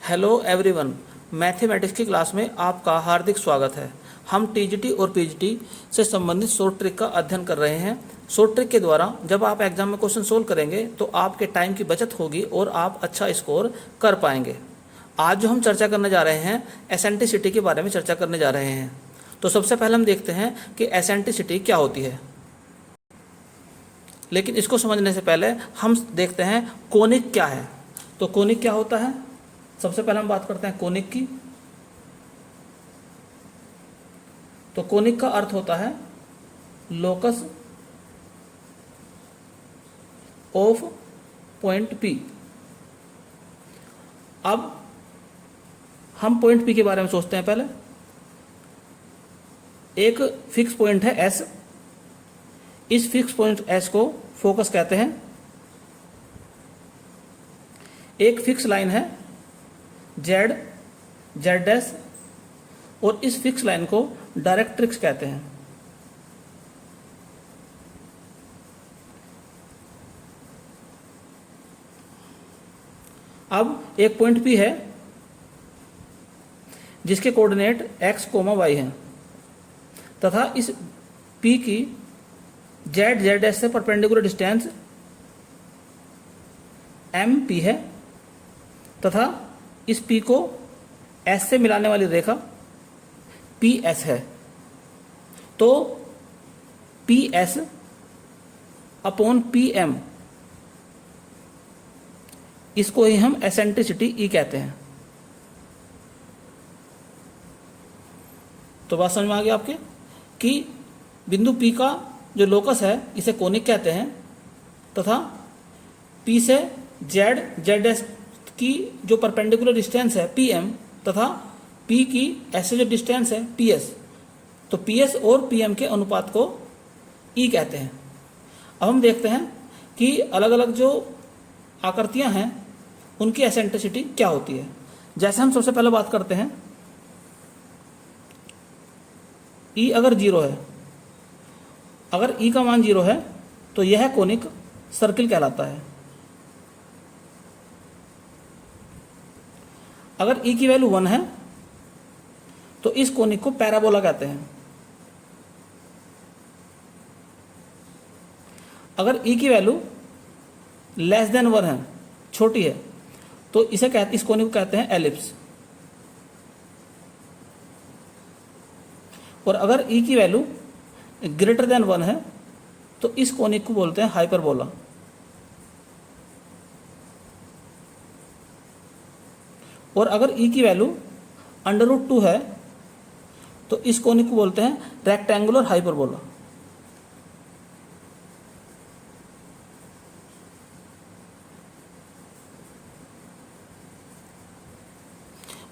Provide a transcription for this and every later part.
Hello everyone, mathematics की class में आपका हार्दिक स्वागत है। हम टीजीटी और पीजीटी से संबंधित शॉर्ट ट्रिक का अध्ययन कर रहे हैं। शॉर्ट ट्रिक के द्वारा जब आप एग्जाम में क्वेश्चन सोल्व करेंगे तो आपके टाइम की बचत होगी और आप अच्छा स्कोर कर पाएंगे। आज जो हम चर्चा करने जा रहे हैं एसेंट्रिसिटी के बारे में चर्चा करने जा रहे हैं। तो सबसे पहले हम देखते हैं कि एसेंट्रिसिटी क्या होती है। लेकिन इसको समझने से पहले हम देखते हैं कोनिक क्या है। तो कोनिक क्या होता है, सबसे पहले हम बात करते हैं कोनिक की। तो कोनिक का अर्थ होता है लोकस ऑफ पॉइंट पी। अब हम पॉइंट पी के बारे में सोचते हैं। पहले एक फिक्स पॉइंट है एस। इस फिक्स पॉइंट एस को फोकस कहते हैं। एक फिक्स लाइन है जेड, जेड डैश, और इस फिक्स लाइन को डायरेक्ट्रिक्स कहते हैं। अब एक पॉइंट पी है जिसके कोऑर्डिनेट x, y हैं तथा इस p की जेड, जेड डैश से परपेंडिकुलर डिस्टेंस एम पी है तथा इस P को S से मिलाने वाली रेखा PS है। तो PS अपॉन PM, इसको ही हम एसेंट्रिसिटी E कहते हैं। तो बात समझ में आ गई आपके कि बिंदु P का जो लोकस है इसे कोनिक कहते हैं तथा P से Z, Z की जो परपेंडिकुलर डिस्टेंस है PM तथा P की S से जो डिस्टेंस है PS, तो PS और PM के अनुपात को E कहते हैं। अब हम देखते हैं कि अलग अलग जो आकृतियां हैं उनकी एसेंट्रिसिटी क्या होती है। जैसे हम सबसे पहले बात करते हैं E अगर 0 है, अगर E का मान 0 है तो यह कोनिक सर्किल कहलाता है। अगर E की वैल्यू 1 है तो इस कोनिक को पैराबोला कहते हैं। अगर E की वैल्यू लेस देन 1 है, छोटी है, तो इस कोनिक को कहते हैं एलिप्स। और अगर E की वैल्यू ग्रेटर देन 1 है तो इस कोनिक को बोलते हैं हाइपरबोला। और अगर E की वैल्यू √2 है तो इस कोनिक को बोलते हैं रेक्टेंगुलर हाइपरबोला।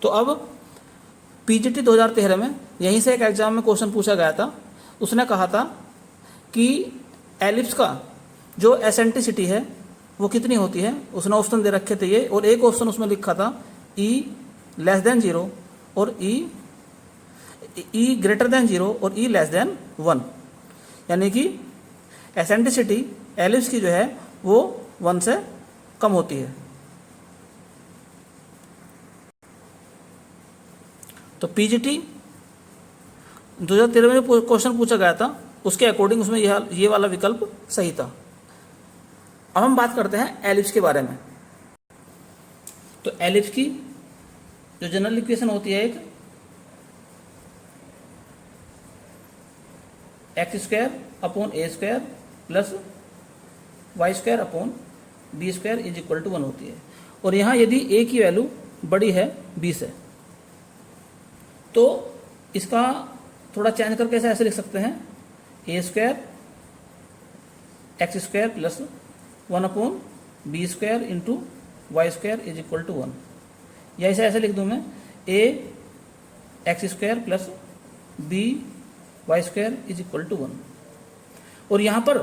तो अब पीजीटी 2013 में यहीं से एक एग्जाम में क्वेश्चन पूछा गया था। उसने कहा था कि एलिप्स का जो एसेंट्रिसिटी है वो कितनी होती है। उसने ऑप्शन दे रखे थे ये, और एक ऑप्शन उसमें लिखा था E लेस देन 0 और E ग्रेटर देन 0 और E लेस देन 1, यानी कि एसेंट्रिसिटी एलिप्स की जो है वो 1 से कम होती है। तो पीजीटी 2013 में क्वेश्चन पूछा गया था, उसके अकॉर्डिंग उसमें ये वाला विकल्प सही था। अब हम बात करते हैं एलिप्स के बारे में। तो एलिप्स की जो जनरल इक्वेशन होती है एक x² upon a² plus y² upon b² is equal to 1 होती है। और यहाँ यदि a की वैल्यू बड़ी है b से तो इसका थोड़ा चेंज करके ऐसे लिख सकते हैं a² x² plus 1 upon b² into y² is equal to 1, या इसे ऐसे लिख दूं मैं a x² plus b y² is equal to 1। और यहाँ पर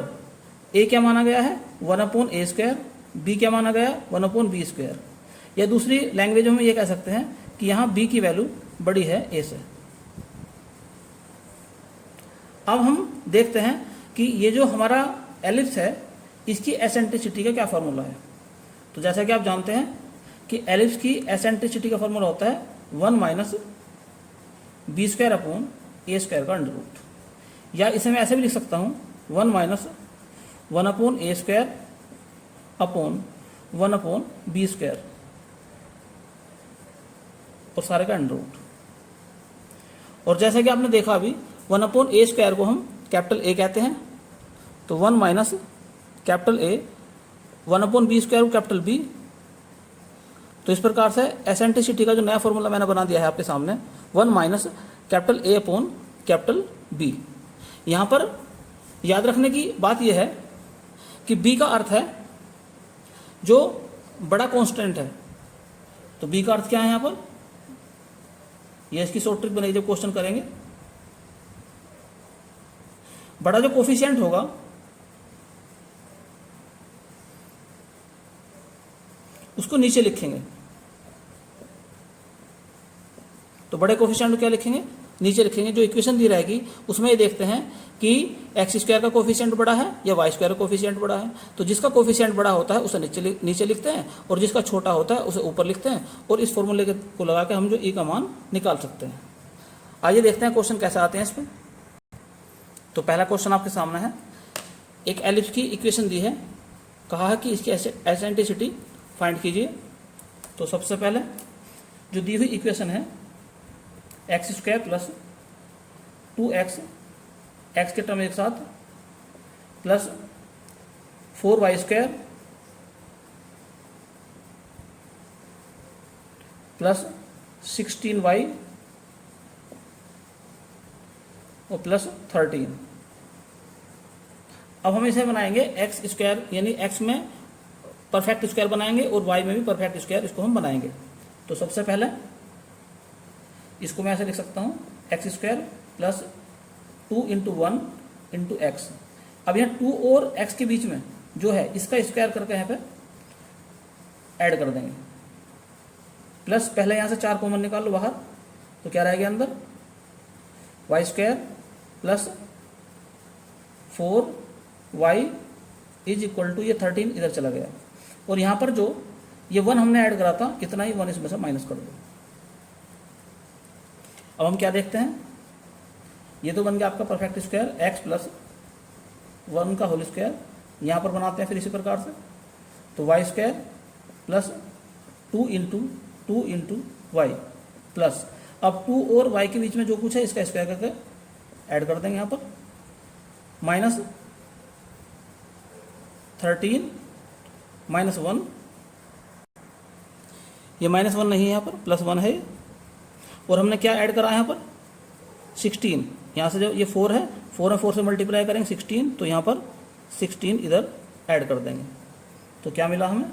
a क्या माना गया है 1 अपॉन a², b क्या माना गया 1 अपॉन b²। या दूसरी लैंग्वेज में ये कह सकते हैं कि यहाँ b की वैल्यू बड़ी है a से। अब हम देखते हैं कि ये जो हमारा एलिप्स है इसकी एसेंट्रिसिटी का क्या फॉर्मूला है। तो जैसा कि आप जानते हैं कि एलिप्स की एसेंट्रिसिटी का फॉर्मूला होता है 1 minus B square upon A square का अंडर रूट, या इसे मैं ऐसे भी लिख सकता हूँ 1 minus 1 upon A square upon 1 upon B square और सारे का अंडर रूट। और जैसा कि आपने देखा अभी 1 अपॉन ए स्क्वायर को हम कैपिटल ए कहते हैं, तो 1 minus capital A 1 upon B square को कैपिटल बी। तो इस प्रकार से एसेंट्रिसिटी का जो नया फॉर्मूला मैंने बना दिया है आपके सामने 1 minus capital A upon capital B. यहाँ पर याद रखने की बात यह है कि बी का अर्थ है जो बड़ा कांस्टेंट है। तो बी का अर्थ क्या है यहाँ पर, यह इसकी शॉर्ट ट्रिक बनेगी जब क्वेश्चन करेंगे। बड़ा जो कोफिशिएंट होगा उसको नीचे लिखेंगे। तो बड़े कोफिशिएंट को क्या लिखेंगे, नीचे लिखेंगे। जो इक्वेशन दी रहेगी उसमें ये देखते हैं कि एक्स स्क्वायर का कोफिशिएंट बड़ा है या वाई स्क्वायर का कोफिशिएंट बड़ा है। तो जिसका कोफिशिएंट बड़ा होता है उसे नीचे लिखते हैं और जिसका छोटा होता है उसे ऊपर लिखते हैं, और इस फॉर्मूले को लगा के हम जो ई का मान निकाल सकते हैं। आइए देखते हैं क्वेश्चन कैसे आते हैं इस पर। तो पहला क्वेश्चन आपके सामने है, एक एलिप्स की इक्वेशन दी है, कहा है कि इसकी एसेंट्रिसिटी फाइंड कीजिए। तो सबसे पहले जो दी हुई इक्वेशन है X square plus 2x x के टर्म एक साथ plus 4y square plus 16y और प्लस 13। अब हम इसे बनाएंगे एक्स स्क्वायर, यानी एक्स में परफेक्ट स्क्वायर बनाएंगे और वाई में भी परफेक्ट स्क्वायर, इसको हम बनाएंगे। तो सबसे पहले इसको मैं ऐसे लिख सकता हूँ x square plus 2 into 1 into x. अब यहाँ 2 और x के बीच में जो है इसका स्क्वायर करके यहाँ पे ऐड कर देंगे, प्लस पहले यहाँ से 4 कॉमन निकाल लो बाहर, तो क्या रहेगा अंदर Y square plus 4y is equal to ये 13 इधर चला गया, और यहाँ पर जो ये 1 हमने ऐड करा था इतना ही 1 इसमें से माइनस कर दो। अब हम क्या देखते हैं, ये तो बन गया आपका परफेक्ट स्क्वायर x प्लस 1 का होल स्क्वायर। यहाँ पर बनाते हैं फिर इसी प्रकार से, तो Y square plus 2 into Y plus, अब 2 और y के बीच में जो कुछ है इसका स्क्वायर करके ऐड कर देंगे यहाँ पर, माइनस 13 माइनस 1, ये माइनस 1 नहीं है यहाँ पर, प्लस 1 है, और हमने क्या ऐड करा है यहाँ पर 16। यहाँ से जो ये 4 है, 4 में 4 से मल्टीप्लाई करेंगे 16, तो यहाँ पर 16 इधर ऐड कर देंगे। तो क्या मिला हमें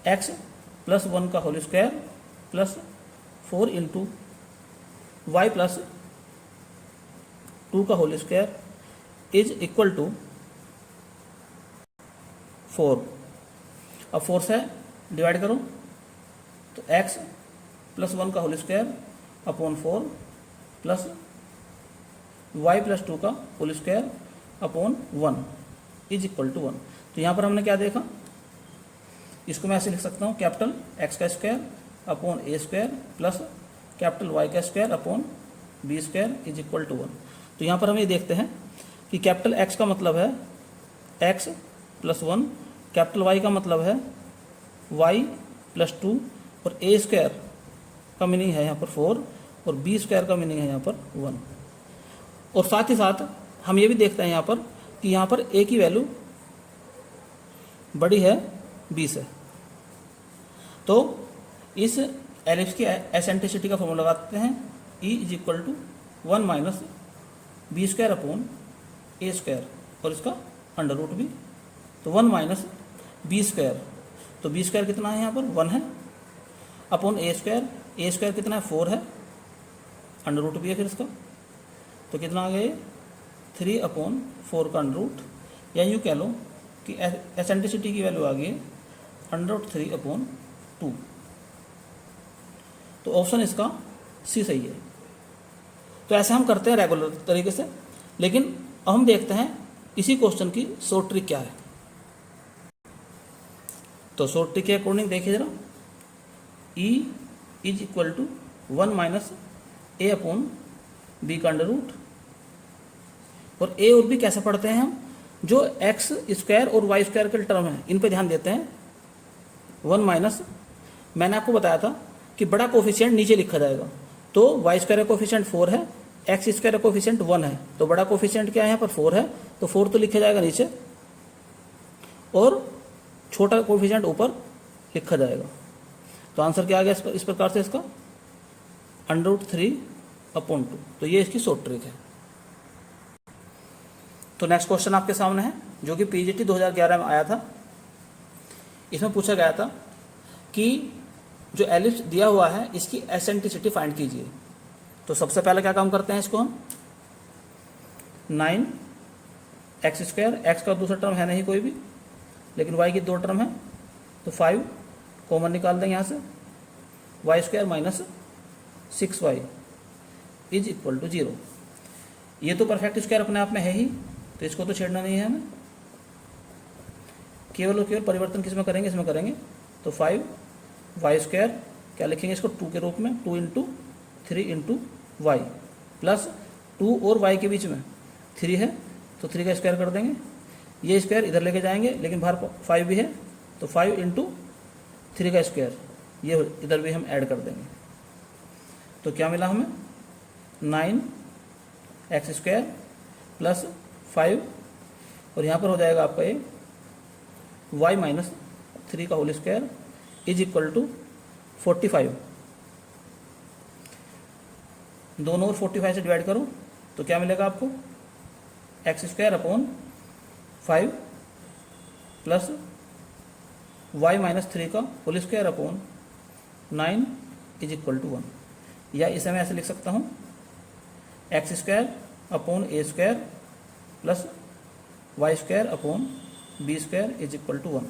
x प्लस 1 का whole square plus 4 into Y plus 2 का whole square is equal to 4। अब 4 से डिवाइड करो तो x प्लस 1 का whole square upon 4 plus y plus 2 का whole square upon 1 is equal to 1। तो यहाँ पर हमने क्या देखा, इसको मैं ऐसे लिख सकता हूँ कैपिटल x का square upon a square plus capital y का square upon b square is equal to 1। तो यहाँ पर हम ये देखते हैं कि कैपिटल x का मतलब है x प्लस 1, कैपिटल y का मतलब है y प्लस 2, और a स्क्वायर का मीनिंग है यहाँ पर 4, और b स्क्वायर का मीनिंग है यहाँ पर 1। और साथ ही साथ हम ये भी देखते हैं यहाँ पर कि यहाँ पर a की वैल्यू बड़ी है b से। तो इस एलिप्स की एसेंट्रिसिटी का फॉर्मूला लगाते हैं E is equal to 1 minus B square upon A square, और इसका अंडर रूट भी। तो 1 माइनस बी स्क्वायर, तो बी स्क्वायर कितना है यहाँ पर 1 है, अपॉन ए स्क्वायर कितना है 4 है, अंडर रूट भी है फिर इसका, तो कितना आ गया 3 अपॉन 4 का अंडर रूट, या यूँ कह लो कि एसेंट्रिसिटी की वैल्यू आ गई अंडर रूट 3 अपॉन 2। तो ऑप्शन इसका सी सही है। तो ऐसे हम करते हैं रेगुलर तरीके से, लेकिन अब हम देखते हैं इसी क्वेश्चन की शॉर्ट ट्रिक क्या है। तो शॉर्ट ट्रिक के अकॉर्डिंग देखिए जरा, E is equal to 1 minus A upon B का अंडर रूट। और ए और बी कैसे पढ़ते हैं हम, जो एक्स स्क्वायर और वाई स्क्वायर के टर्म है इन पे ध्यान देते हैं। 1 माइनस, मैंने आपको बताया था कि बड़ा कोफिशिएंट नीचे लिखा जाएगा, तो वाई स्क्वायर का कोफिशिएंट 4 है, एक्स स्क्वायर का कोफिशिएंट 1 है, तो बड़ा कोफिशिएंट क्या है यहाँ पर 4 है, तो 4 तो लिखा जाएगा नीचे और छोटा कोफिशिएंट ऊपर लिखा जाएगा। तो आंसर क्या आ गया इस प्रकार से इसका √3/2। तो ये इसकी शॉर्ट ट्रिक है। तो नेक्स्ट क्वेश्चन आपके सामने है जो कि पीजीटी 2011 में आया था। इसमें पूछा गया था कि जो एलिप्स दिया हुआ है इसकी एसेंट्रिसिटी फाइंड कीजिए। तो सबसे पहले क्या काम करते हैं, इसको हम 9x², एक्स का दूसरा टर्म है नहीं कोई भी, लेकिन y की 2 टर्म है, तो 5 कॉमन निकाल देंगे यहाँ से, y² - 6y is equal to 0। ये तो परफेक्ट स्क्वायर अपने आप में है ही, तो इसको तो छेड़ना नहीं है हमें, केवल और केवल परिवर्तन किस में करेंगे, इसमें करेंगे। तो 5y² क्या लिखेंगे इसको 2 के रूप में, 2 × 3 × y प्लस 2 और y के बीच में 3 है, तो 3 का स्क्वायर कर देंगे। ये स्क्वायर इधर लेके जाएंगे, लेकिन बाहर 5 भी है, तो 5 × 3 का स्क्वायर ये इधर भी हम ऐड कर देंगे। तो क्या मिला हमें 9x² प्लस 5, और यहाँ पर हो जाएगा आपका ये y - 3 का whole square is equal to 45। दोनों और 45 से डिवाइड करो तो क्या मिलेगा आपको, x² / 5 प्लस y - 3 का whole square upon 9 is equal to 1। या इसे मैं ऐसे लिख सकता हूँ x² upon a² plus y² upon b² is equal to 1।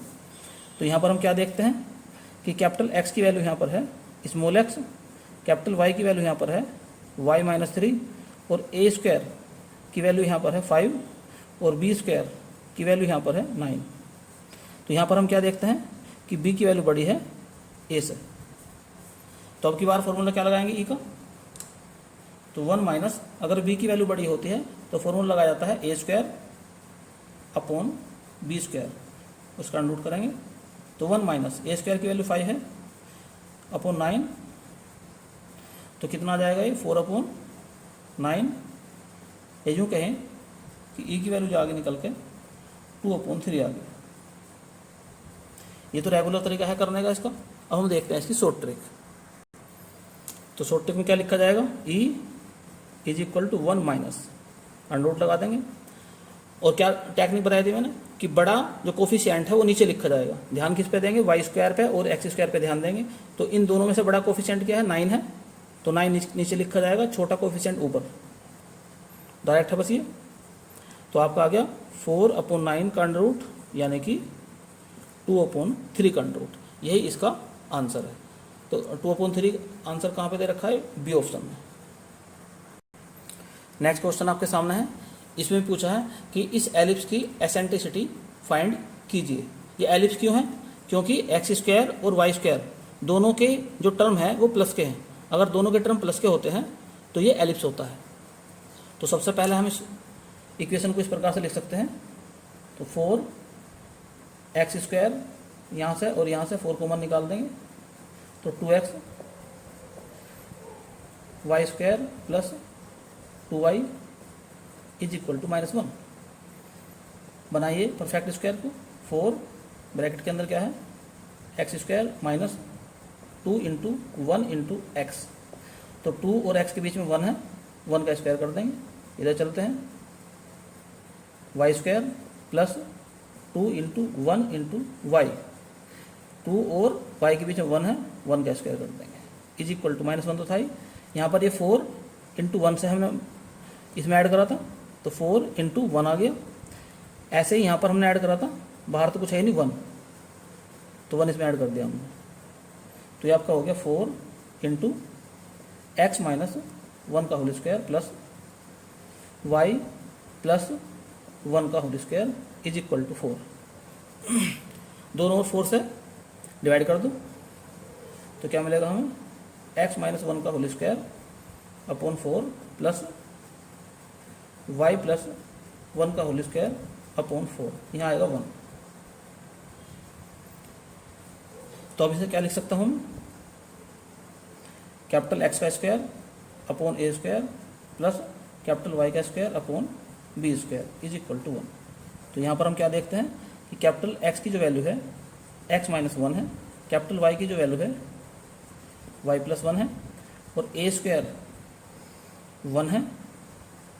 तो यहाँ पर हम क्या देखते हैं कि कैपिटल X की वैल्यू यहाँ पर है स्मॉल x, कैपिटल Y की वैल्यू यहाँ पर है y - 3, और a² की वैल्यू यहाँ पर है 5 और b² की वैल्यू यहाँ पर है 9। तो यहाँ पर हम क्या देखते हैं कि b की वैल्यू बड़ी है a से। तो अब की बार फॉर्मूला क्या लगाएंगे e का, तो 1 माइनस, अगर b की वैल्यू बड़ी होती है तो फॉर्मूला लगाया जाता है a² अपॉन b², उसका रूट करेंगे। तो 1 माइनस a² की वैल्यू 5 है अपॉन 9, तो कितना आ जाएगा ये 4/9। ये यूँ कहें कि e की वैल्यू जो आगे निकल के 2/3 आ गई। ये तो रेगुलर तरीका है करने का इसका। अब हम देखते हैं इसकी शॉर्ट ट्रिक। तो शॉर्ट ट्रिक में क्या लिखा जाएगा, e is equal to 1 minus, under लगा देंगे। और क्या टेक्निक बताई थी मैंने कि बड़ा जो कोफिशिएंट है वो नीचे लिखा जाएगा। ध्यान किस पे देंगे, y² पे और x² पे ध्यान देंगे। तो इन दोनों में से बड़ा कोफिशिएंट क्या है, 9 है, तो 9 नीचे लिखा जाएगा, छोटा कोफिशिएंट ऊपर। डायरेक्ट है बस ये। तो आपका आ गया 4/9 का अंडर रूट, यानी कि 2/3 का अंडर रूट। यही इसका आंसर है। तो 2/3 आंसर कहाँ पे दे रखा है, बी ऑप्शन में। नेक्स्ट क्वेश्चन आपके सामने है। इसमें पूछा है कि इस एलिप्स की एसेंट्रिसिटी फाइंड कीजिए। ये एलिप्स क्यों है, क्योंकि x² और y² दोनों के जो टर्म है वो प्लस के हैं। अगर दोनों के टर्म प्लस के होते हैं तो ये एलिप्स होता है। तो सबसे पहले हम इस इक्वेशन को इस प्रकार से लिख सकते हैं। तो 4x² यहाँ से और यहाँ से 4 कॉमन निकाल देंगे, तो 2x y² plus 2y is equal to -1। बनाइए परफेक्ट स्क्वायर को। 4 ब्रैकेट के अंदर क्या है, x² माइनस 2 × 1 × x, तो 2 और x के बीच में 1 है, 1 का स्क्वायर कर देंगे। इधर चलते हैं, y² प्लस 2 × 1 × y, 2 और y के बीच में 1 है, 1 का स्क्वायर कर देंगे, इज इक्वल टू -1 तो था ही। यहाँ पर ये 4 × 1 से हमने इसमें ऐड करा था, तो 4 × 1 आ गया। ऐसे ही यहाँ पर हमने ऐड करा था, बाहर तो कुछ है नहीं 1, तो 1 इसमें ऐड कर दिया हमने। तो ये आपका हो गया 4 × x - 1 का whole square plus y plus 1 का whole square is equal to 4। दोनों और 4 से डिवाइड कर दो, तो क्या मिलेगा हमें, x माइनस 1 का whole square upon 4 plus y plus 1 का होल स्क्वायर अपॉन 4, यहाँ आएगा 1। तो अब इसे क्या लिख सकता हूँ, कैपिटल एक्स का square upon A square plus capital Y का square upon B square is equal to 1। तो यहाँ पर हम क्या देखते हैं कि कैपिटल एक्स की जो वैल्यू है x माइनस 1 है, कैपिटल वाई की जो वैल्यू है y प्लस 1 है, और ए स्क्वायर 1 है,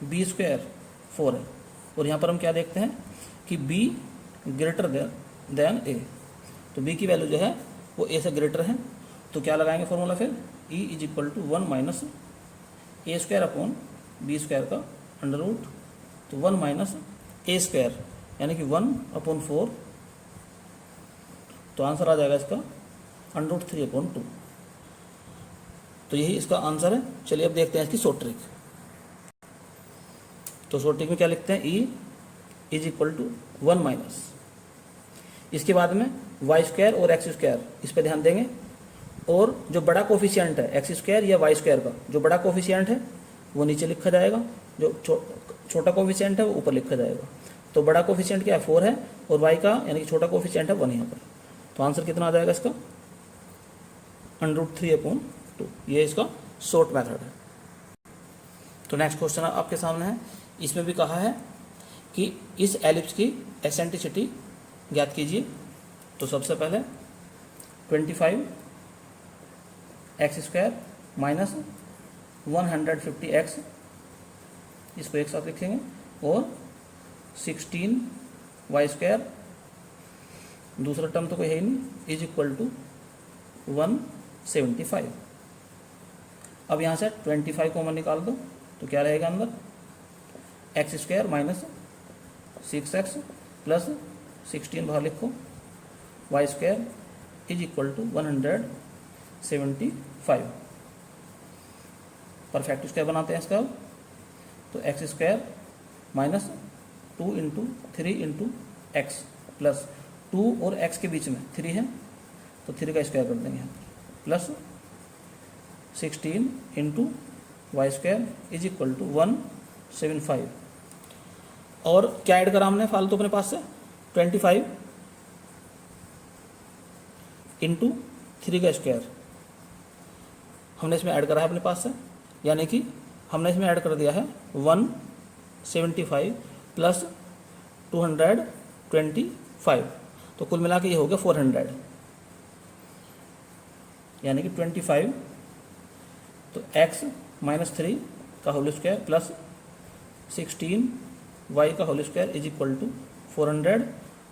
बी स्क्वायर 4 है। और यहाँ पर हम क्या देखते हैं कि b ग्रेटर देन a, तो b की वैल्यू जो है वो a से ग्रेटर है। तो क्या लगाएंगे फॉर्मूला फिर, e is equal to 1 minus A square upon B square का अंडर रूट, तो 1 माइनस ए स्क्वायर यानी कि 1 अपॉन 4, तो आंसर आ जाएगा इसका अंडर रूट 3 अपॉन 2। तो यही इसका आंसर है। चलिए अब देखते हैं इसकी शॉर्ट ट्रिक। तो शॉर्ट ट्रिक में क्या लिखते हैं, e is equal to 1 minus, इसके बाद में वाई स्क्वायर और एक्स स्क्वायर, इस पर ध्यान देंगे। और जो बड़ा कोफिशिएंट है एक्स स्क्वायर या वाई स्क्वायर का, जो बड़ा कोफिशिएंट है वो नीचे लिखा जाएगा, जो छोटा कोफिशिएंट है वो ऊपर लिखा जाएगा। तो बड़ा कोफिशिएंट क्या है 4 है, और वाई का यानी कि छोटा कोफिशिएंट है 1 यहाँ पर। तो आंसर कितना आ जाएगा इसका, अंडर रूट 3 अपॉन 2। ये इसका शॉर्ट मेथड है। तो नेक्स्ट क्वेश्चन आपके सामने है, इसमें भी कहा है कि इस एलिप्स की एसेंट्रिसिटी ज्ञात कीजिए। तो सबसे पहले 25 एक्स स्क्वायर माइनस 150 एक्स, इसको एक साथ लिखेंगे, और 16 वाई स्क्वायर, दूसरा टर्म तो कोई है ही नहीं, इज इक्वल टू 175। अब यहाँ से 25 कॉमन निकाल दो, तो क्या रहेगा अंदर, x square minus 6x plus 16 बाहर लिखो, Y square is equal to 175। Perfect square बनाते हैं इसका। तो X square minus 2 into 3 into X plus 2 और एक्स के बीच में 3 है, तो 3 का स्क्वायर कर देंगे यहाँ पर, plus 16 into Y square is equal to 175। और क्या ऐड करा हमने फालतू अपने पास से, 25 इंटू 3 का स्क्वायर हमने इसमें ऐड करा है अपने पास से, यानी कि हमने इसमें ऐड कर दिया है 175 प्लस 225। तो कुल मिला के ये हो गया 400, यानी कि 25, तो x माइनस 3 का होल स्क्वायर प्लस 16 y का whole square is equal to 400।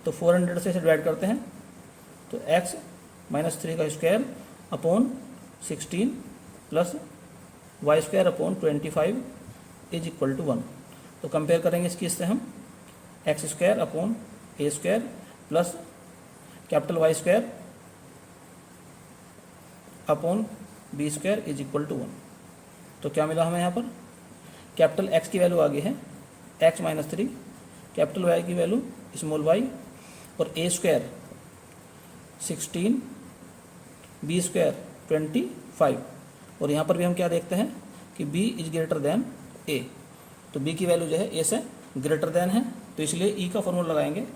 तो 400 से इसे डिवाइड करते हैं, तो x माइनस 3 का square upon 16 plus Y square upon 25 is equal to 1। तो कंपेयर करेंगे इसकी इससे हम, X square upon A square plus capital Y square upon B square is equal to 1। तो क्या मिला हमें यहाँ पर, कैपिटल एक्स की वैल्यू आ गई है एक्स माइनस 3, कैपिटल वाई की वैल्यू स्मॉल वाई, और ए स्क्वायर 16, बी स्क्वायर 25। और यहाँ पर भी हम क्या देखते हैं कि b is greater than a, तो b की वैल्यू जो है a से ग्रेटर देन है, तो इसलिए e का फॉर्मूला लगाएंगे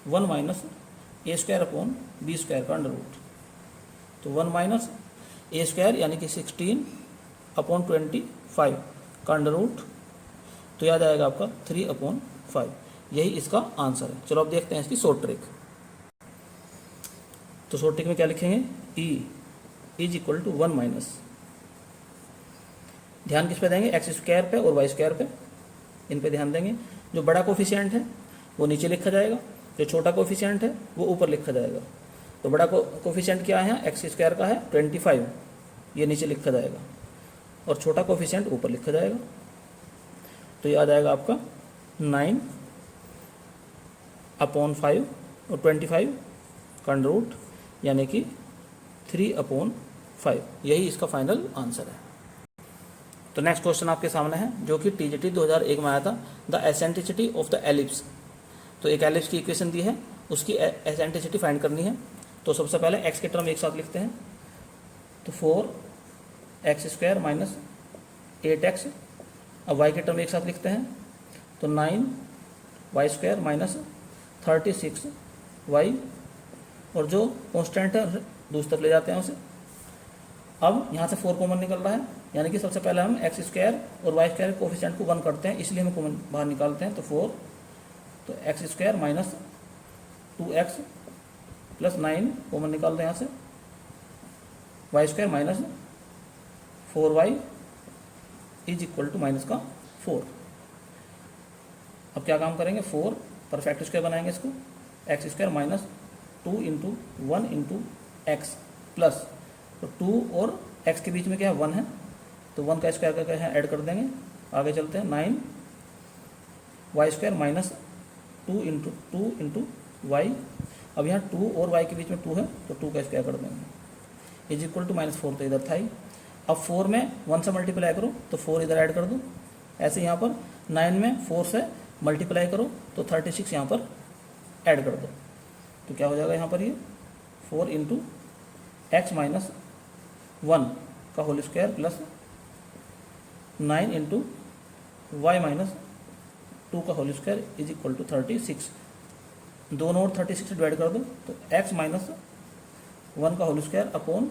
1 minus A square upon B square का अंडर रूट। तो 1 माइनस ए स्क्वायर यानी कि 16 अपॉन 25 का अंडर रूट, तो याद आएगा आपका 3 अपॉन 5। यही इसका आंसर है। चलो अब देखते हैं इसकी शॉर्ट ट्रिक। तो शॉर्ट ट्रिक में क्या लिखेंगे, e is equal to 1 minus, ध्यान किस पे देंगे, एक्स स्क्वायर पे और वाई स्क्वायर पे, इन पे ध्यान देंगे। जो बड़ा कोफिशिएंट है वो नीचे लिखा जाएगा, जो छोटा कोफिशिएंट है वो ऊपर लिखा जाएगा। तो बड़ा कोफिशिएंट क्या है, एक्स स्क्वायर का है 25, ये नीचे लिखा जाएगा, और छोटा कोफिशिएंट ऊपर लिखा जाएगा। तो ये आ जाएगा आपका 9 अपॉन 5 और 25 का अंडर रूट, यानी कि 3 अपॉन 5। यही इसका फाइनल आंसर है। तो नेक्स्ट क्वेश्चन आपके सामने है, जो कि टीजीटी 2001 में आया था, the eccentricity of the ellipse. तो एक एलिप्स की इक्वेशन दी है, उसकी एसेंट्रिसिटी फाइंड करनी है। तो सबसे पहले एक्स के टर्म एक साथ लिखते हैं, तो 4x² माइनस 8x। अब y के टर्म एक साथ लिखते हैं तो 9y² माइनस 36y, और जो कांस्टेंट है दूसरी तरफ ले जाते हैं उसे। अब यहाँ से 4 कॉमन निकल रहा है, यानी कि सबसे पहले हम x² और y² के कोफिशिएंट को 1 करते हैं, इसलिए हम कॉमन बाहर निकालते हैं। तो 4 तो x² minus 2x plus 9 common निकालते हैं यहाँ से, y² minus 4y is equal to minus का 4। अब क्या काम करेंगे, 4 परफेक्ट स्क्वायर बनाएंगे इसको, x² minus 2 into 1 into X plus, तो 2 और x के बीच में क्या है 1 है, तो 1 का स्क्वायर करके यहाँ ऐड कर देंगे। आगे चलते हैं 9y² माइनस 2 इंटू y। अब यहाँ 2 और y के बीच में 2 है तो 2 का स्क्वायर कर देंगे इज इक्वल टू माइनस 4, तो इधर था ही। अब 4 में 1 से मल्टीप्लाई करो तो 4 इधर ऐड कर दो। ऐसे यहाँ पर 9 में 4 से मल्टीप्लाई करो तो 36 यहाँ पर ऐड कर दो, तो क्या हो जाएगा यहाँ पर ये 4 इंटू एक्स माइनस 1 का whole square plus 9 into y minus 2 का whole square is equal to 36। दोनों और 36 से डिवाइड कर दो तो x माइनस 1 का whole square upon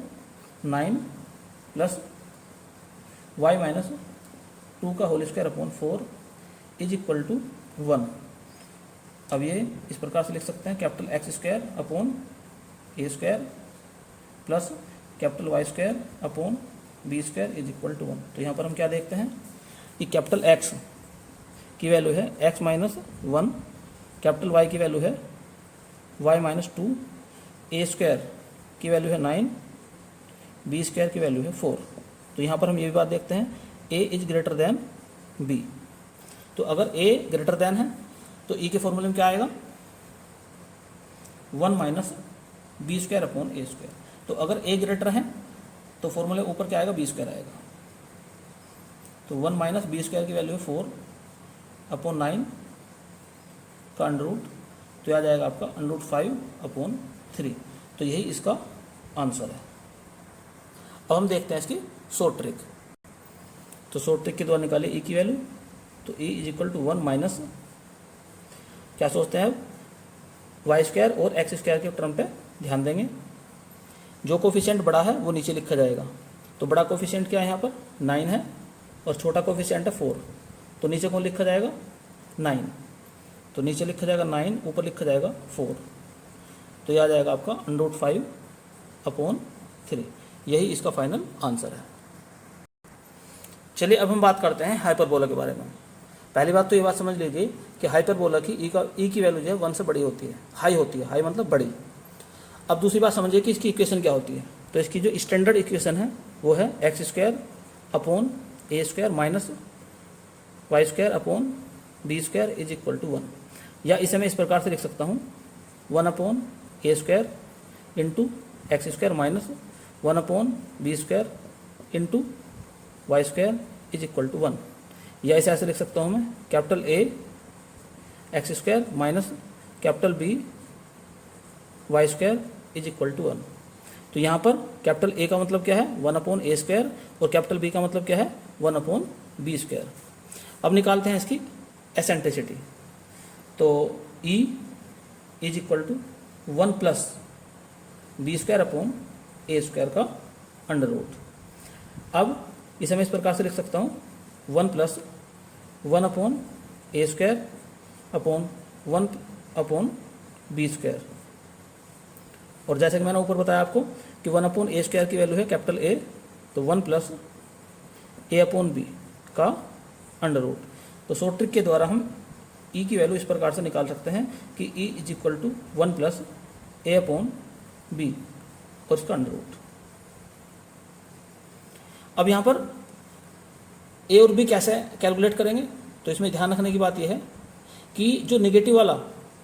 9 plus y minus 2 का whole square upon 4 is equal to 1। अब ये इस प्रकार से लिख सकते हैं, capital x² upon a² plus capital y² upon b² is equal to 1। तो यहाँ पर हम क्या देखते हैं कि कैपिटल x की वैल्यू है x माइनस 1, कैपिटल y की वैल्यू है y माइनस 2, a² की वैल्यू है 9, b² की वैल्यू है 4। तो यहाँ पर हम ये भी बात देखते हैं a is greater than b। तो अगर a ग्रेटर देन है तो e के फॉर्मूले में क्या आएगा 1 माइनस b² अपॉन a²। तो अगर a ग्रेटर है तो फॉर्मूले ऊपर क्या आएगा b² आएगा। तो 1 माइनस b² की वैल्यू है 4 अपॉन 9 का अंडर रूट, तो आ जाएगा आपका अंडर रूट 5 अपॉन 3। तो यही इसका आंसर है। अब हम देखते हैं इसकी शॉर्ट ट्रिक। तो शॉर्ट ट्रिक के द्वारा निकाले e की वैल्यू, तो e is equal to 1 minus, क्या सोचते हैं अब y² और x² के टर्म पे ध्यान देंगे। जो कोफिशिएंट बड़ा है वो नीचे लिखा जाएगा। तो बड़ा कोफिशिएंट क्या है यहाँ पर 9 है और छोटा कोफिशिएंट है 4, तो नीचे कौन लिखा जाएगा 9, तो नीचे लिखा जाएगा 9, ऊपर लिखा जाएगा 4। तो यह आ जाएगा आपका अंडर रूट 5 अपॉन 3। यही इसका फाइनल आंसर है। चलिए अब हम बात करते हैं हाइपरबोला के बारे में। पहली बात तो ये बात समझ लीजिए कि हाइपरबोला की ई की वैल्यू जो है 1 से बड़ी होती है, हाई होती है, हाई मतलब बड़ी। अब दूसरी बात समझिए कि इसकी इक्वेशन क्या होती है। तो इसकी जो स्टैंडर्ड इक्वेशन है वो है x² upon a² minus y² upon b² is equal to 1। या इसे मैं इस प्रकार से लिख सकता हूँ 1 upon a² into x² minus 1 upon b² into y² is equal to 1। या इसे ऐसे लिख सकता हूँ मैं capital A x² minus capital B y² is equal to 1। तो यहाँ पर कैपिटल A का मतलब क्या है 1 अपॉन a² और कैपिटल B का मतलब क्या है 1 अपॉन b²। अब निकालते हैं इसकी एसेंट्रिसिटी। तो E is equal to 1 plus b² upon a² का अंडर रूट। अब इसे मैं इस प्रकार से लिख सकता हूँ 1 plus 1 upon a² upon 1 upon b²। और जैसे कि मैंने ऊपर बताया आपको कि 1 अपॉन a² की वैल्यू है कैपिटल A, तो 1 प्लस a अपॉन b का अंडर रूट। तो शॉर्ट ट्रिक के द्वारा हम e की वैल्यू इस प्रकार से निकाल सकते हैं कि e is equal to 1 plus a upon b और इसका अंडर रूट। अब यहाँ पर a और b कैसे कैलकुलेट करेंगे, तो इसमें ध्यान रखने की बात यह है कि जो नेगेटिव वाला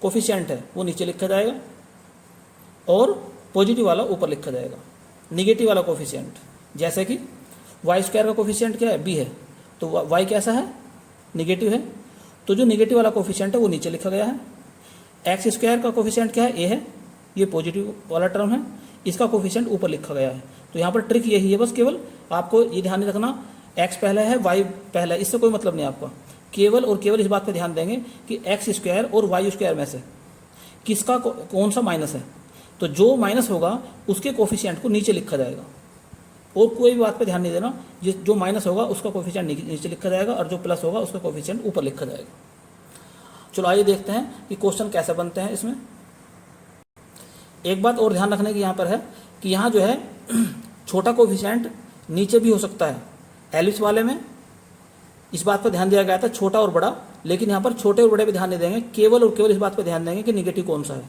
कोफिशिएंट है वो नीचे लिखा जाएगा और पॉजिटिव वाला ऊपर लिखा जाएगा। नेगेटिव वाला कोफिशिएंट जैसे कि y² का कोफिशिएंट क्या है b है, तो y कैसा है नेगेटिव है, तो जो नेगेटिव वाला कोफिशिएंट है वो नीचे लिखा गया है। x² का कोफिशिएंट क्या है a है, ये पॉजिटिव वाला टर्म है, इसका कोफिशिएंट ऊपर लिखा गया है। तो यहाँ पर ट्रिक यही है, बस केवल आपको ये ध्यान नहीं रखना x पहला है y पहला है, इससे कोई मतलब नहीं आपका। केवल और केवल इस बात पर ध्यान देंगे कि एक्स स्क्वायर और वाई स्क्वायर में से किसका कौन सा माइनस है। तो जो माइनस होगा उसके कोफिशिएंट को नीचे लिखा जाएगा, और कोई भी बात पे ध्यान नहीं देना। जो माइनस होगा उसका कोफिशिएंट नीचे लिखा जाएगा और जो प्लस होगा उसका कोफिशिएंट ऊपर लिखा जाएगा। चलो आइए देखते हैं कि क्वेश्चन कैसे बनते हैं। इसमें एक बात और ध्यान रखने की यहाँ पर है कि यहाँ जो है छोटा कोफिशिएंट नीचे भी हो सकता है। एलिप्स वाले में इस बात पर ध्यान दिया गया था छोटा और बड़ा, लेकिन यहाँ पर छोटे और बड़े पे ध्यान नहीं देंगे, केवल और केवल इस बात पर ध्यान देंगे कि निगेटिव कौन सा है।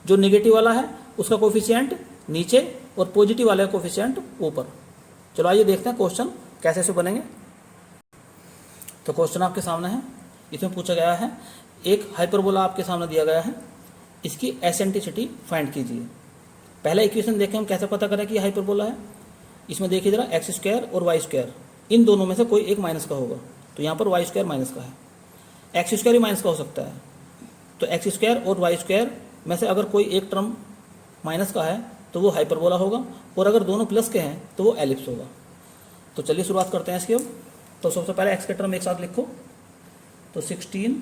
जो निगेटिव वाला है उसका कोफिशिएंट नीचे और पॉजिटिव वाले का कोफिशिएंट ऊपर। चलो आइए देखते हैं क्वेश्चन कैसे से बनेंगे। तो क्वेश्चन आपके सामने है, इसमें पूछा गया है एक हाइपरबोला आपके सामने दिया गया है, इसकी एसेंट्रिसिटी फाइंड कीजिए। पहला इक्वेशन देखें हम कैसे पता करें कि हाइपरबोला है। इसमें देखिए जरा एक्स स्क्वायर और वाई स्क्वायर, इन दोनों में से कोई एक माइनस का होगा, तो यहाँ पर वाई स्क्वायर माइनस का है। एक्स स्क्वायर ही माइनस का हो सकता है, तो एक्स स्क्वायर और वाई स्क्वायर में से अगर कोई एक टर्म माइनस का है तो वो हाइपरबोला होगा, और अगर दोनों प्लस के हैं तो वो एलिप्स होगा। तो चलिए शुरुआत करते हैं इसकी अब। तो सबसे पहले एक्स के टर्म एक साथ लिखो, तो 16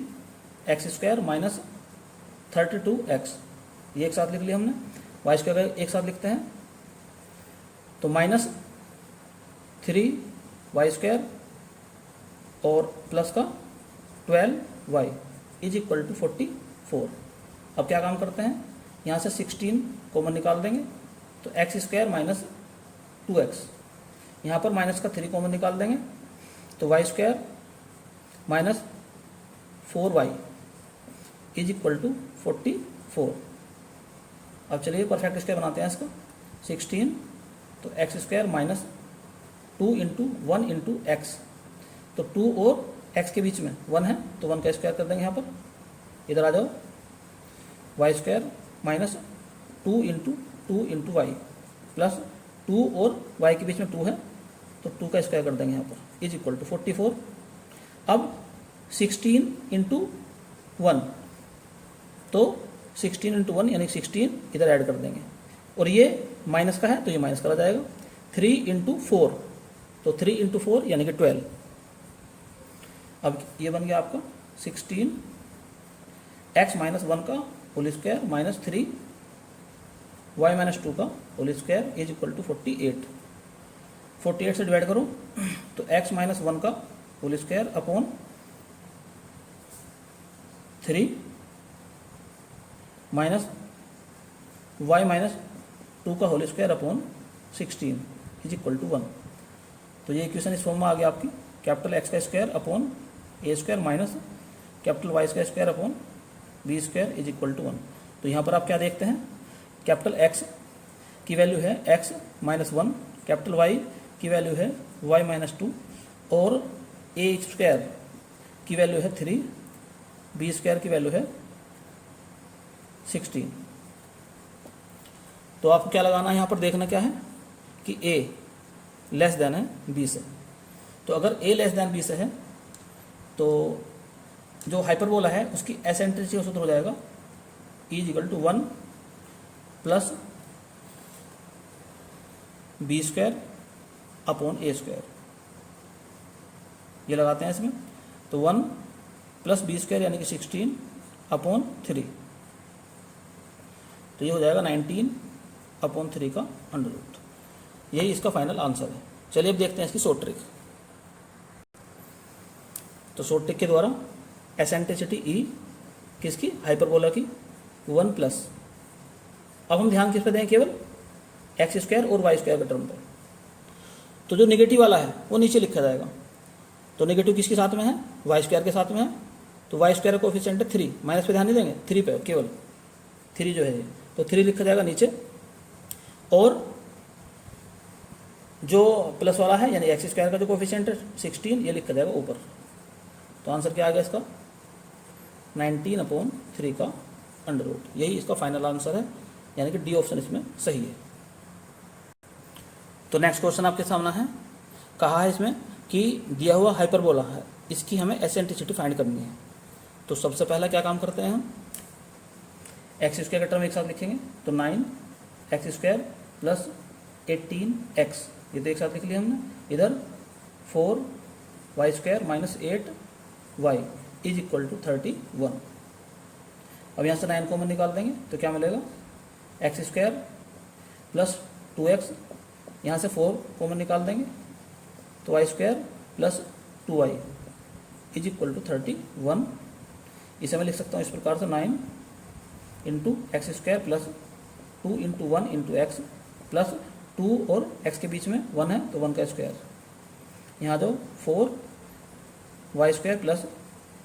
एक्स स्क्वायर माइनस 32x, ये एक साथ लिख लिया हमने। वाई स्क्वायर एक साथ लिखते हैं, तो माइनस 3 वाई स्क्वायर और प्लस का 12y इज इक्वल टू 44। अब क्या काम करते हैं, यहाँ से 16 कॉमन निकाल देंगे, तो एक्स स्क्वायर माइनस 2x, यहाँ पर माइनस का 3 कॉमन निकाल देंगे, तो Y square minus 4y is equal to 44। अब चलिए परफेक्ट स्क्वायर बनाते हैं इसका। 16 तो X square minus 2 into 1 into x, तो 2 और x के बीच में 1 है, तो 1 का स्क्वायर कर देंगे यहाँ पर। इधर आ जाओ, Y square minus 2 into Y plus 2 और y के बीच में 2 है, तो 2 का स्क्वायर कर देंगे यहाँ पर, इज इक्वल टू 44। अब 16 इंटू 1, तो 16 इंटू 1 यानी 16 इधर ऐड कर देंगे, और ये माइनस का है तो ये माइनस करा जाएगा। 3 इंटू 4, तो 3 इंटू 4 यानी कि 12। अब ये बन गया आपका 16 एक्स माइनस 1 का whole square minus 3 Y minus 2 का whole square is equal to 48। 48 से डिवाइड करो, तो एक्स माइनस 1 का whole square upon 3 minus Y minus 2 का whole square upon 16 is equal to 1। तो ये इक्वेशन इस फॉर्म में आ गया आपकी, कैपिटल एक्स का square upon A square minus capital Y का square upon B square is equal to 1। तो यहाँ पर आप क्या देखते हैं, कैपिटल एक्स की वैल्यू है एक्स माइनस 1, कैपिटल वाई की वैल्यू है वाई माइनस 2, और ए स्क्वायर की वैल्यू है 3, बी स्क्वायर की वैल्यू है 16। तो आपको क्या लगाना है यहाँ पर, देखना क्या है कि a लेस देन है b से। तो अगर a लेस देन b से है तो जो हाइपरबोला है उसकी एसेंट्रिसिटी का सूत्र हो जाएगा e equal to 1 plus B square upon A square. ये लगाते हैं इसमें, तो 1 प्लस बी स्क्वायर यानी कि 16 अपॉन 3, तो ये हो जाएगा 19 अपॉन 3 का अंडर रूट। यही इसका फाइनल आंसर है। चलिए अब देखते हैं इसकी शॉर्ट ट्रिक। तो शॉर्ट ट्रिक के द्वारा एसेंट्रिसिटी ई किसकी, हाइपरबोला की 1 प्लस, अब हम ध्यान किस पे दें, केवल एक्स स्क्वायर और वाई स्क्वायर के टर्म पर। तो जो निगेटिव वाला है वो नीचे लिखा जाएगा, तो निगेटिव किसके साथ में है, वाई स्क्वायर के साथ में है, तो वाई स्क्वायर का कोफिशिएंट है 3, माइनस पे ध्यान नहीं देंगे, 3 पे केवल 3 जो है ये, तो 3 लिखा जाएगा नीचे, और जो प्लस वाला है यानी एक्स स्क्वायर का जो कोफिशिएंट है 16, ये लिखा जाएगा ऊपर। तो आंसर क्या आ गया इसका, 19 अपॉन 3 का अंडर रूट। यही इसका फाइनल आंसर है, यानी कि डी ऑप्शन इसमें सही है। तो नेक्स्ट क्वेश्चन आपके सामने है, कहा है इसमें कि दिया हुआ हाइपरबोला है, इसकी हमें एसेंट्रिसिटी फाइंड करनी है। तो सबसे पहला क्या काम करते हैं हम, एक्स स्क्वायर का टर्म एक साथ लिखेंगे, तो 9 एक्स स्क्वायर प्लस 18x, ये तो एक साथ लिख लिया हमने, इधर 4y² minus 8y is equal to 31। अब यहाँ से 9 कॉमन निकाल देंगे तो क्या मिलेगा, x² प्लस 2x, यहाँ से 4 कॉमन निकाल देंगे तो y² plus 2y is equal to 31। इसे मैं लिख सकता हूँ इस प्रकार से, 9 into x² plus 2 into 1 into X plus 2 और x के बीच में 1 है तो 1 का स्क्वायर, यहाँ दो 4y² plus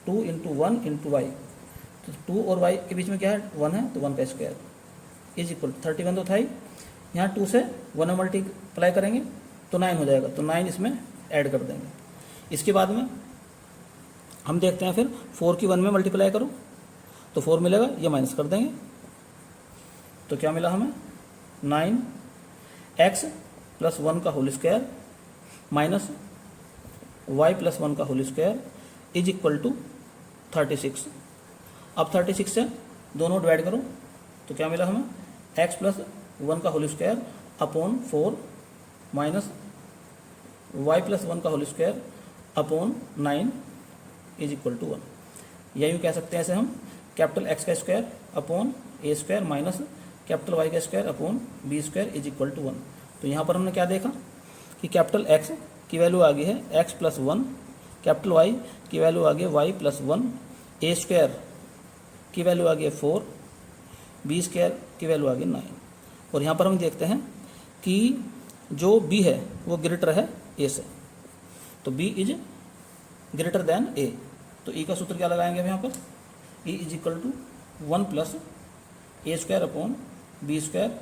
2 into 1 into Y, तो 2 और y के बीच में क्या है, 1 है तो 1 का स्क्वायर इज इक्वल टू 31 तो था ही, यहाँ 2 से 1 में मल्टीप्लाई करेंगे तो 9 हो जाएगा, तो 9 इसमें ऐड कर देंगे। इसके बाद में हम देखते हैं फिर 4 की 1 में मल्टीप्लाई करो तो 4 मिलेगा, ये माइनस कर देंगे तो क्या मिला हमें, 9x प्लस 1 का whole square minus y plus 1 का whole square is equal to 36। अब 36 से दोनों डिवाइड करो तो क्या मिला हमें, x प्लस 1 का whole square upon 4 minus y plus 1 का whole square upon 9 is equal to 1। या यूँ कह सकते हैं ऐसे हम, कैपिटल X का square upon a square minus capital Y का square upon b square is equal to 1। तो यहाँ पर हमने क्या देखा कि कैपिटल X की वैल्यू आ गई है x प्लस 1, कैपिटल Y की वैल्यू आ गई है y प्लस 1, a स्क्वायर की वैल्यू आ गई है 4, b स्क्वायर की वैल्यू आ गई 9। और यहाँ पर हम देखते हैं कि जो b है वो ग्रेटर है a से, तो b is greater than a, तो e का सूत्र क्या लगाएंगे अब यहाँ पर, e is equal to 1 plus a square upon b square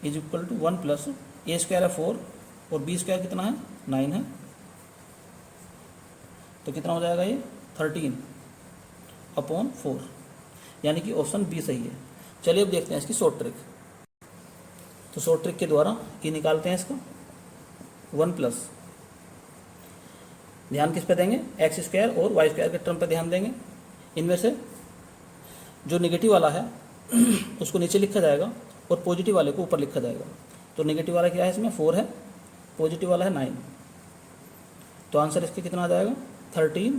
is equal to 1 plus a square है 4 और b स्क्वायर कितना है, 9 है, तो कितना हो जाएगा ये 13 अपॉन 4, यानी कि ऑप्शन बी सही है। चलिए अब देखते हैं इसकी शॉर्ट ट्रिक। तो शॉर्ट ट्रिक के द्वारा ये निकालते हैं इसका 1 प्लस, ध्यान किस पे देंगे, एक्स स्क्वायर और वाई स्क्वायर के टर्म पे ध्यान देंगे। इनमें से जो नेगेटिव वाला है उसको नीचे लिखा जाएगा और पॉजिटिव वाले को ऊपर लिखा जाएगा। तो नेगेटिव वाला क्या है इसमें, 4 है, पॉजिटिव वाला है 9, तो आंसर इसके कितना आ जाएगा, 13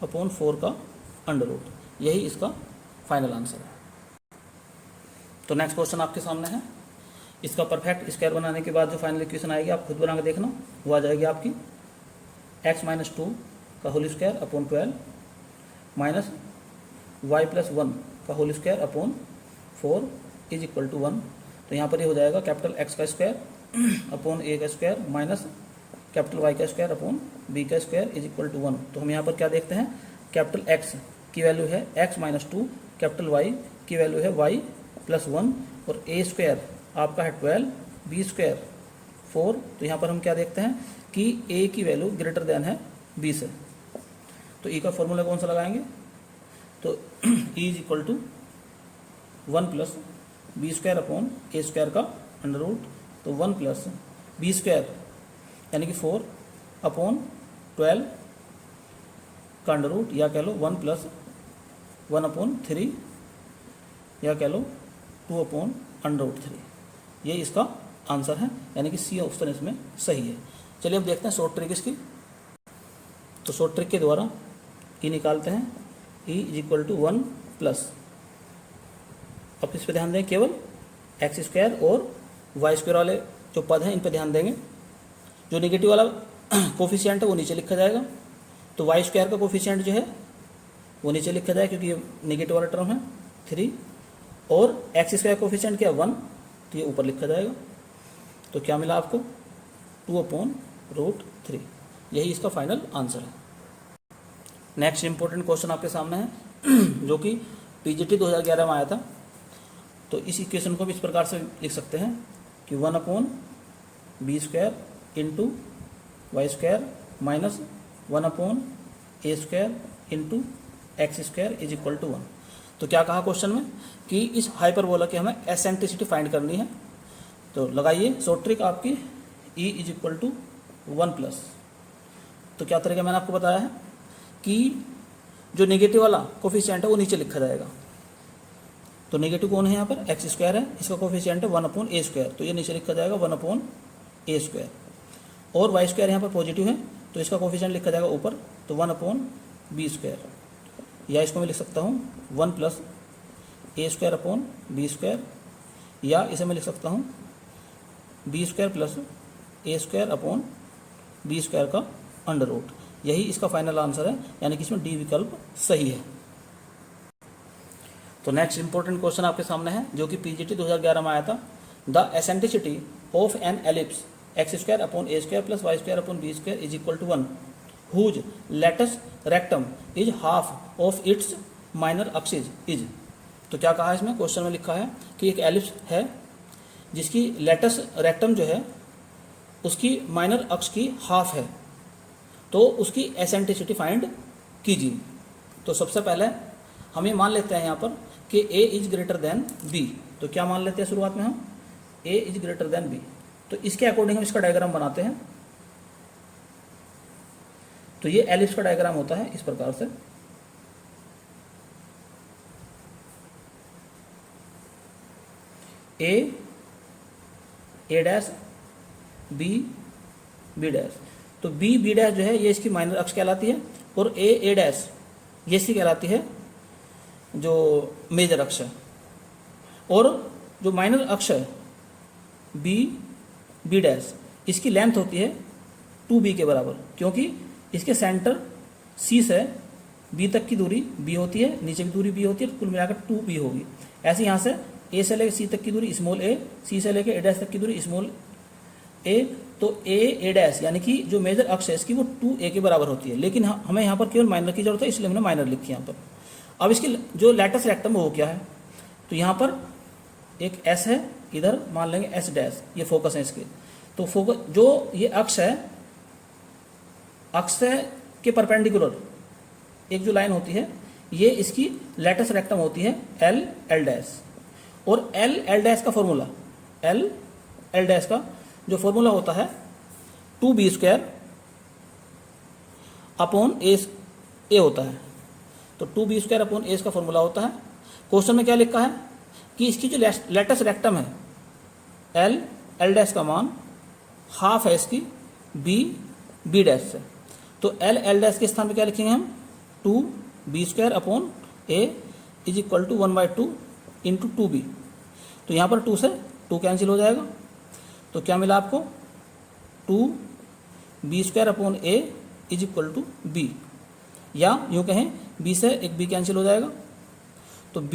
अपॉन 4 का अंडर रूट, यही इसका फाइनल आंसर है। तो नेक्स्ट क्वेश्चन आपके सामने है, इसका परफेक्ट स्क्वायर बनाने के बाद जो फाइनल इक्वेशन आएगी आप खुद बना के देखना, वो आ जाएगी आपकी x माइनस 2 का whole square upon 12 minus y plus 1 का whole square upon 4 is equal to 1। तो यहाँ पर ये हो जाएगा कैपिटल x का स्क्वायर अपॉन a का स्क्वायर माइनस कैपिटल y का स्क्वायर अपॉन b का स्क्वायर इज इक्वल टू 1। तो हम यहाँ पर क्या देखते हैं, कैपिटल x की वैल्यू है x माइनस 2, कैपिटल y की वैल्यू है y प्लस 1 और a स्क्वायर आपका है 12, b स्क्वायर 4। तो यहाँ पर हम क्या देखते हैं कि a की वैल्यू ग्रेटर देन है b से, तो e का फॉर्मूला कौन सा लगाएंगे, तो e is equal to 1 plus B square upon A square का अंडर रूट, तो 1 प्लस बी स्क्वायर यानी कि 4 अपॉन 12 का अंडर रूट, या कह लो 1 प्लस 1 अपॉन 3, या कह लो 2 अपॉन अंडर रूट 3, ये इसका आंसर है, यानी कि सी ऑप्शन इसमें सही है। चलिए अब देखते हैं शॉर्ट ट्रिक इसकी। तो शॉर्ट ट्रिक के द्वारा ई निकालते हैं, E is equal to 1 plus, अब किस पे ध्यान दें, केवल एक्स स्क्वायर और वाई स्क्वायर वाले जो पद हैं इन पे ध्यान देंगे। जो नेगेटिव वाला कोफिशिएंट है वो नीचे लिखा जाएगा, तो वाई स्क्वायर का कोफिशिएंट जो है वो नीचे लिखा जाएगा क्योंकि ये नेगेटिव वाला टर्म है 3, और एक्स स्क्वायर कोफिशिएंट क्या 1, तो ये ऊपर लिखा जाएगा। तो क्या मिला आपको, 2 अपॉन रूट 3, यही इसका फाइनल आंसर है। नेक्स्ट इंपॉर्टेंट क्वेश्चन आपके सामने है जो कि पीजीटी 2011 में आया था। तो इस इक्वेशन को भी इस प्रकार से लिख सकते हैं कि 1 upon B square into Y square minus 1 upon A square into X square is equal to 1। तो क्या कहा क्वेश्चन में कि इस हाइपरबोला की हमें एसेंट्रिसिटी फाइंड करनी है। तो लगाइए शॉर्ट ट्रिक आपकी, E is equal to 1 plus. तो क्या तरीका मैंने आपको बताया है कि जो नेगेटिव वाला कोफिशिएंट है वो नीचे लिखा जाएगा, तो नेगेटिव कौन है यहाँ पर, एक्स स्क्वायर है, इसका कोफिशिएंट है 1/a², तो ये नीचे लिखा जाएगा 1/a²। और वाई स्क्वायर यहाँ पर पॉजिटिव है, तो इसका कोफिशिएंट लिखा जाएगा ऊपर, तो 1/b²। या इसको मैं लिख सकता हूँ 1 + a²/b², या इसे मैं लिख सकता हूँ b² + a²/b² का अंडर रूट। यही इसका फाइनल आंसर है, यानी कि इसमें डी विकल्प सही है। तो नेक्स्ट इंपॉर्टेंट क्वेश्चन आपके सामने है, जो कि पीजीटी 2011 में आया था। The eccentricity of an ellipse x² / a² + y² / b² = 1 whose lattice rectum is half of its minor axis is। तो क्या कहा है इसमें, क्वेश्चन में लिखा है कि एक एलिप्स है जिसकी लेटस रेक्टम जो है उसकी माइनर अक्ष की हाफ है, तो उसकी एसेंट्रिसिटी फाइंड कीजिए। तो सबसे पहले हम ये मान लेते हैं यहाँ पर कि a is greater than b। तो क्या मान लेते हैं शुरुआत में हम, a is greater than b। तो इसके अकॉर्डिंग हम इसका डायग्राम बनाते हैं। तो ये एलिप्स का डायग्राम होता है इस प्रकार से। a dash b dash. तो b डैश जो है ये इसकी माइनर अक्ष कहलाती है, और a डैश ये इसकी कहलाती है जो मेजर अक्ष है। और जो माइनर अक्ष है b डैश, इसकी लेंथ होती है 2b के बराबर, क्योंकि इसके सेंटर c से b तक की दूरी b होती है, नीचे की दूरी b होती है, तो कुल मिलाकर 2b होगी। ऐसे यहाँ से a से लेकर c तक की दूरी स्मॉल a, c से लेकर a डैश तक की दूरी स्मॉल a, तो a डैश यानी कि जो मेजर अक्ष है इसकी वो 2a के बराबर होती है। लेकिन हमें यहाँ पर केवल माइनर की जरूरत है, इसलिए हमने माइनर लिखी यहाँ पर। अब इसकी जो लेटस रेक्टम वो क्या है, तो यहाँ पर एक s है, इधर मान लेंगे s डैश, ये फोकस है इसके। तो फोकस जो ये अक्ष है, अक्ष के परपेंडिकुलर एक जो लाइन होती है, ये इसकी लेटस रेक्टम होती है l डैश। और l डैश का फॉर्मूला, l डैश का जो फॉर्मूला होता है 2b² / a होता है। तो 2b² / a इसका फॉर्मूला होता है। क्वेश्चन में क्या लिखा है कि इसकी जो लेटस रेक्टम है l डैश का मान हाफ है इसकी b डैश से। तो l डैश के स्थान पे क्या लिखेंगे हम, 2b² / a = 1/2 × 2b। तो यहाँ पर 2 से 2 कैंसिल हो जाएगा, तो क्या मिला आपको, 2b² / a = b, या यूँ कहें b से एक b कैंसिल हो जाएगा, तो b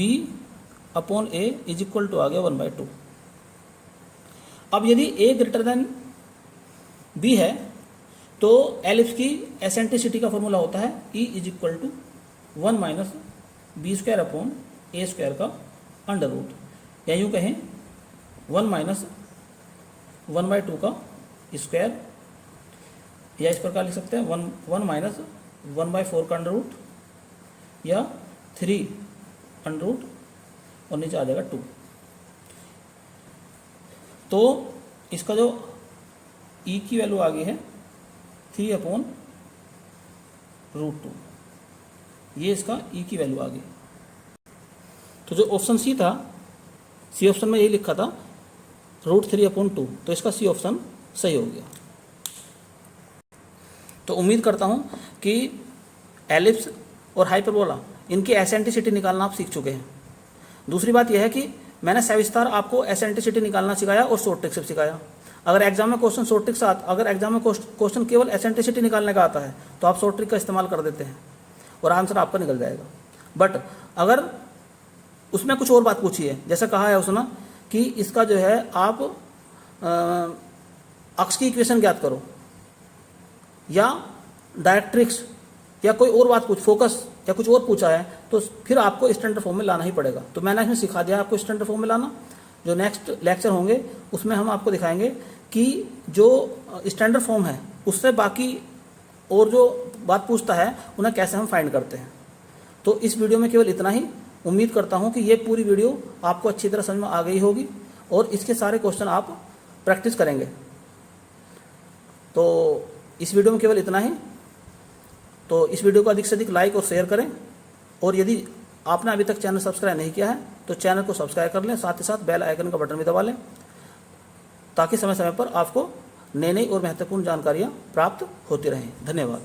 / a = आ गया 1/2। अब यदि a ग्रेटर देन b है, तो एलिप्स की एसेंट्रिसिटी का फॉर्मूला होता है E = 1 - b² / a² का अंडर रूट, या यूँ कहें 1 - 1/2 का स्क्वायर, या इस प्रकार लिख सकते हैं 1 - 1/4 का अंडर रूट, या 3 अंडर रूट, और नीचे आ जाएगा 2। तो इसका जो E की वैल्यू आ गई है 3/√2, ये इसका E की वैल्यू आ गई। तो जो ऑप्शन सी था, सी ऑप्शन में यही लिखा था √3/2, तो इसका सी ऑप्शन सही हो गया। तो उम्मीद करता हूं कि एलिप्स और हाइपरबोला इनकी एसेंट्रिसिटी निकालना आप सीख चुके हैं। दूसरी बात यह है कि मैंने सविस्तार आपको एसेंट्रिसिटी निकालना सिखाया और शॉर्ट ट्रिक से सिखाया। अगर एग्जाम में क्वेश्चन शॉर्ट ट्रिक से अगर एग्जाम में क्वेश्चन केवल एसेंट्रिसिटी निकालने का आता है, तो आप शॉर्ट ट्रिक का इस्तेमाल कर देते हैं और आंसर आपका निकल जाएगा। बट अगर उसमें कुछ और बात पूछी है, जैसा कहा है उसने कि इसका जो है आप अक्ष की इक्वेशन ज्ञात करो, या डायरेक्ट्रिक्स, या कोई और बात फोकस या कुछ और पूछा है, तो फिर आपको स्टैंडर्ड फॉर्म में लाना ही पड़ेगा। तो मैंने इसमें सिखा दिया आपको स्टैंडर्ड फॉर्म में लाना। जो नेक्स्ट लेक्चर होंगे उसमें हम आपको दिखाएंगे कि जो स्टैंडर्ड फॉर्म है उससे बाकी और जो बात पूछता है उन्हें कैसे हम फाइंड करते हैं। तो इस वीडियो में केवल इतना ही। उम्मीद करता हूं कि ये पूरी वीडियो आपको अच्छी तरह समझ में आ गई होगी और इसके सारे क्वेश्चन आप प्रैक्टिस करेंगे। तो इस वीडियो में केवल इतना ही। तो इस वीडियो को अधिक से अधिक लाइक और शेयर करें, और यदि आपने अभी तक चैनल सब्सक्राइब नहीं किया है तो चैनल को सब्सक्राइब कर लें, साथ ही साथ बेल आइकन का बटन भी दबा लें, ताकि समय समय पर आपको नई नई और महत्वपूर्ण जानकारियाँ प्राप्त होती रहें। धन्यवाद।